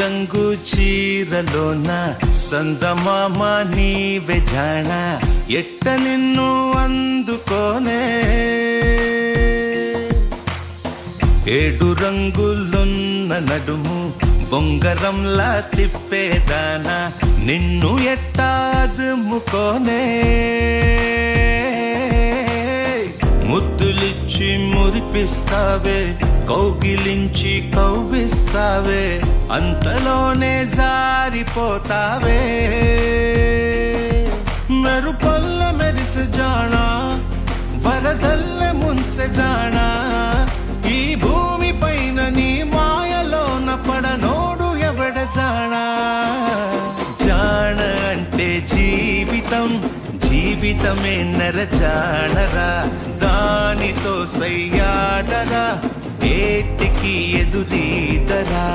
రంగు చీరలోన సందమామ నీవే జాణ ఎట్ట నిన్ను అందుకోనే ఏడు రంగులున్న నడుము బొంగరంలా తిప్పేదానా నిన్ను ఎట్టాదుముకోనే ముద్దులిచ్చి మురిపిస్తావే కౌగిలించి కవ్విస్తావే అంతలోనే జారిపోతావే మెరుపల్ల మెరిసి జానా వరదల్ల ముంచె జానా ఈ భూమి పైన నీ మాయలోన పడనోడు ఎవడ జానా జాణ అంటే జీవితం జీవితమే నరజాణరా దానితో సయ్యాడరా ఏటికి ఎదురీదరా